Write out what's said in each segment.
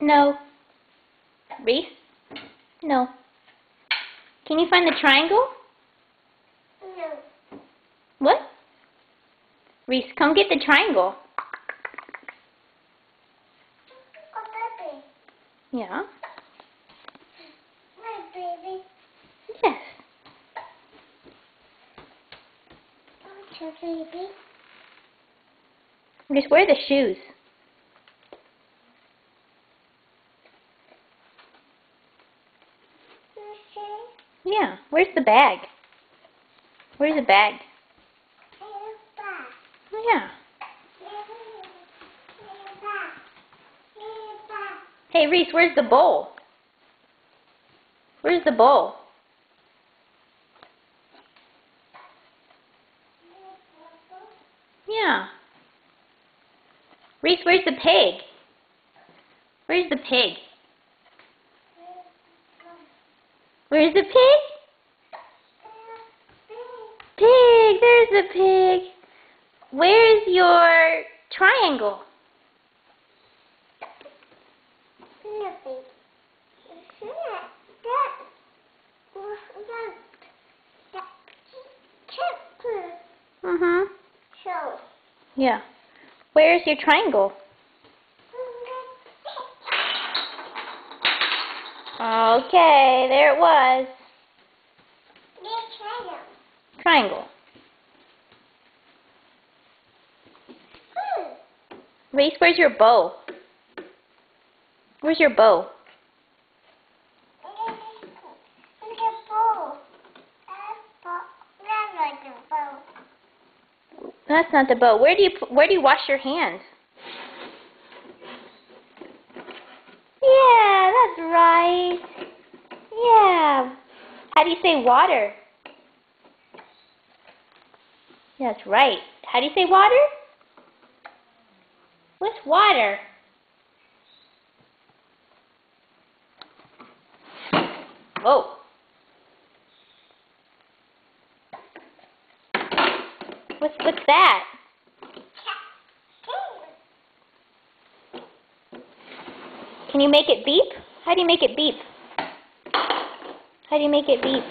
No. Reese? No. Can you find the triangle? No. What? Reese, come get the triangle. Oh, baby. Yeah. My baby. Yes. What's your baby? Just wear the shoes. Yeah. Where's the bag? Where's the bag? Yeah. Hey, Reese, where's the bowl? Where's the bowl? Yeah. Reese, where's the pig? Where's the pig? Where's the pig? Pig, there's the pig. Where's your triangle? Mm-hmm. Yeah. Where's your triangle? Okay, there it was. Triangle. Reese, where's your bow? Where's your bow? That's not the bow. Where do you wash your hands? Yeah, that's right. Yeah. How do you say water? That's right. How do you say water? What's water? Whoa. What's that? Can you make it beep? How do you make it beep? How do you make it beep?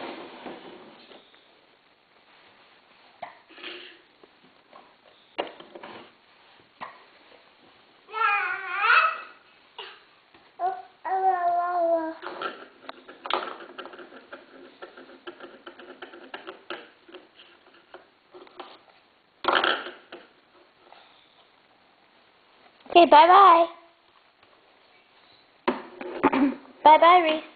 Okay, bye-bye. Bye-bye, Reese.